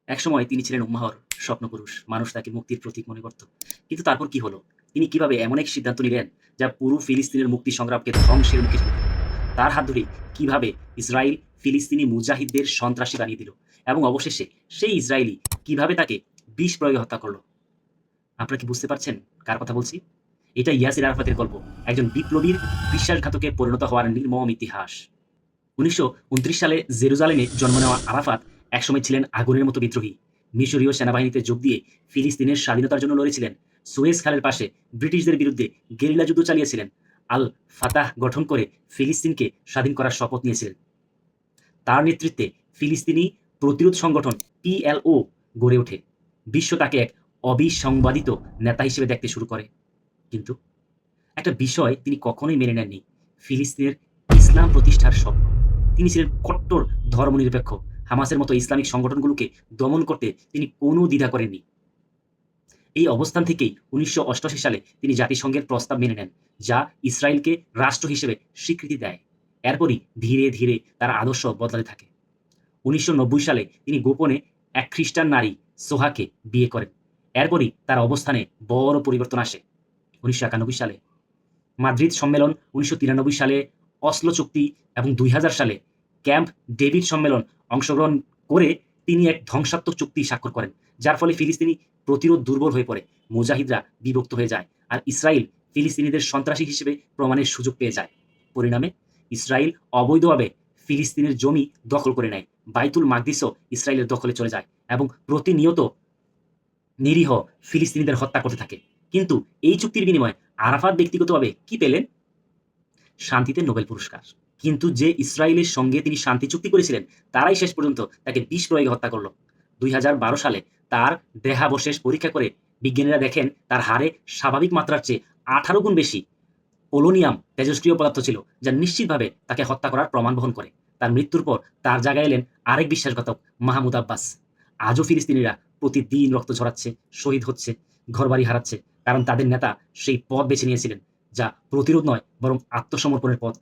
একসময় তিনি ছিলেন উম্মাহর স্বপ্নপুরুষ। মানুষ তাকে মুক্তির প্রতীক মনে করত। কিন্তু তারপর কি হলো? তিনি কিভাবে এমন এক সিদ্ধান্ত নিলেন যা পুরো ফিলিস্তিনের মুক্তি সংগ্রামকে ধ্বংসের মুখে ঠেলে দিল? তার হাত ধরেই কিভাবে ইসরায়েল ফিলিস্তিনি মুজাহিদদের সন্ত্রাসী বানিয়ে দিল এবং অবশেষে সেই ইসরায়েলি কিভাবে তাকে বিষ প্রয়োগে হত্যা করলো? আপনারা কি বুঝতে পারছেন কার কথা বলছি? এটা ইয়াসির আরাফাতের গল্প, একজন বিপ্লবীর বিশ্বাসঘাতকে পরিণত হওয়ার নির্মম ইতিহাস। ১৯২৯ সালে জেরুজালেমে জন্ম নেওয়া আরাফাত একসময় ছিলেন আগুনের মতো বিদ্রোহী। মিশরীয় সেনাবাহিনীতে যোগ দিয়ে ফিলিস্তিনের স্বাধীনতার জন্য লড়েছিলেন। সুয়েজ খালের পাশে ব্রিটিশদের বিরুদ্ধে গেরিলা যুদ্ধ চালিয়েছিলেন। আল ফাতাহ গঠন করে ফিলিস্তিনকে স্বাধীন করার শপথ নিয়েছিলেন। তার নেতৃত্বে ফিলিস্তিনি প্রতিরোধ সংগঠন পিএলও গড়ে ওঠে। বিশ্ব তাকে এক অবিসংবাদিত নেতা হিসেবে দেখতে শুরু করে। কিন্তু একটা বিষয় তিনি কখনোই মেনে নেননি: ফিলিস্তিনের ইসলাম প্রতিষ্ঠার স্বপ্ন। তিনি ছিলেন কট্টর ধর্মনিরপেক্ষ। হামাসের মতো ইসলামিক সংগঠনগুলোকে দমন করতে তিনি কোনো দ্বিধা করেননি। এই অবস্থান থেকেই ১৯৮৮ সালে তিনি জাতিসংঘের প্রস্তাব মেনে নেন, যা ইসরায়েলকে রাষ্ট্র হিসেবে স্বীকৃতি দেয়। এরপরই ধীরে ধীরে তার আদর্শ বদলাতে থাকে। ১৯৯০ সালে তিনি গোপনে এক খ্রিস্টান নারী সোহাকে বিয়ে করেন। এরপরই তার অবস্থানে বড় পরিবর্তন আসে। ১৯৯১ সালে মাদ্রিদ সম্মেলন, ১৯৯৩ সালে অসলো চুক্তি এবং ২০০০ সালে ক্যাম্প ডেভিড সম্মেলন অংশগ্রহণ করে তিনি এক ধ্বংসাত্মক চুক্তি স্বাক্ষর করেন, যার ফলে ফিলিস্তিনি প্রতিরোধ দুর্বল হয়ে পড়ে। মুজাহিদরা বিভক্ত হয়ে যায় আর ইসরায়েল ফিলিস্তিনিদের সন্ত্রাসী হিসেবে প্রমাণের সুযোগ পেয়ে যায়। পরিণামে ইসরায়েল অবৈধভাবে ফিলিস্তিনের জমি দখল করে নেয়। বাইতুল মাকদিসও ইসরায়েলের দখলে চলে যায় এবং প্রতিনিয়ত নিরীহ ফিলিস্তিনিদের হত্যা করতে থাকে। কিন্তু এই চুক্তির বিনিময়ে আরাফাত ব্যক্তিগতভাবে কি পেলেন? শান্তিতে নোবেল পুরস্কার। কিন্তু যে ইসরায়েলের সঙ্গে তিনি শান্তি চুক্তি করেছিলেন, তারাই শেষ পর্যন্ত তাকে বিষ প্রয়োগে হত্যা করল। ২০১২ সালে তার দেহাবশেষ পরীক্ষা করে বিজ্ঞানীরা দেখেন তার হাড়ে স্বাভাবিক মাত্রার চেয়ে ১৮ গুণ বেশি পোলোনিয়াম তেজস্ক্রিয় পদার্থ ছিল, যা নিশ্চিতভাবে তাকে হত্যা করার প্রমাণ বহন করে। তার মৃত্যুর পর তার জায়গায় এলেন আরেক বিশ্বাসঘাতক, মাহমুদ আব্বাস। আজও ফিলিস্তিনিরা প্রতিদিন রক্ত ঝরাচ্ছে, শহীদ হচ্ছে, ঘরবাড়ি হারাচ্ছে, কারণ তাদের নেতা সেই পথ বেছে নিয়েছিলেন, যা প্রতিরোধ নয় বরং আত্মসমর্পণের পথ।